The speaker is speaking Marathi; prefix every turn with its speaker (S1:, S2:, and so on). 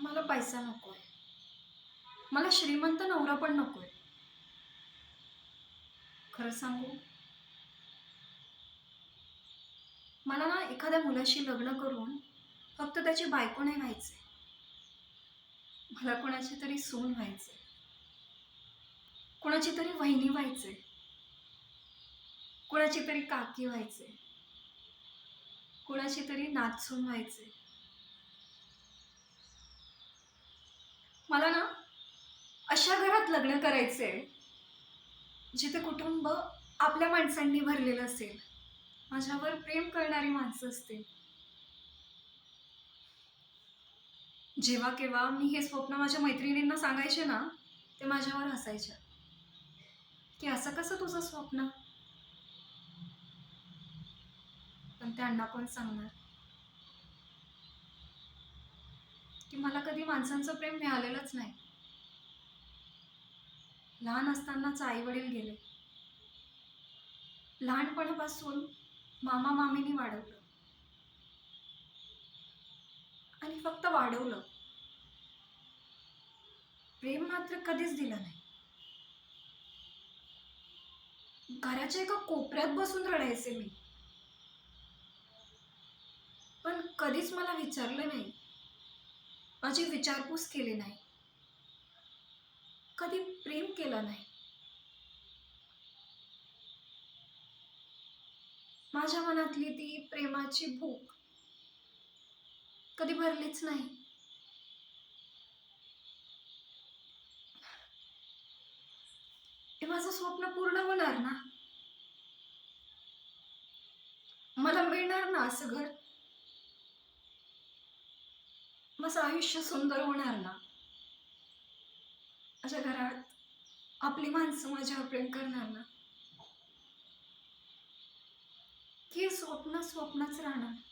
S1: मला पैसा नकोय. मला श्रीमंत नवरा पण नकोय. खरं सांगू, मला ना एखाद्या मुलाशी लग्न करून फक्त त्याची बायको नाही व्हायचंय. मला कोणाची तरी सून व्हायचंय. कोणाची तरी वहिनी व्हायचंय. कोणाची तरी काकी व्हायचंय. कोणाची तरी नातसून व्हायचंय. मला ना अशा घरात लग्न करायचंय, जिथे कुटुंब आपल्या माणसांनी भरलेलं असेल. माझ्यावर प्रेम करणारी माणसं असतील. जेव्हा केव्हा मी हे स्वप्न माझ्या मैत्रिणींना सांगायचे ना, ते माझ्यावर हसायच्या, की "असं कसं तुझं स्वप्न?" पण त्यांना कोण सांगणार, की मला कधी माणसांचं प्रेम मिळालेलंच नाही. लहान असतानाच आई-वडील गेले. लहानपणापासून मामा-मामींनी वाढवलं आणि फक्त वाढवलं. प्रेम मात्र कधीच दिलं नाही. घराच्या एका कोपऱ्यात बसून रडायचे मी. पण कधीच मला विचारलं नाही. माझी विचारपूस केली नाही. कधी प्रेम केलं नाही. माझ्या मनातली ती प्रेमाची भूक कधी भरलीच नाही. हे माझं स्वप्न पूर्ण होणार ना? मला मिळणार ना असं घर? माझं आयुष्य सुंदर होणार ना? माझ्या घरात आपली माणसं माझ्यावर प्रेम करणार ना? की हे स्वप्न स्वप्नच राहणार?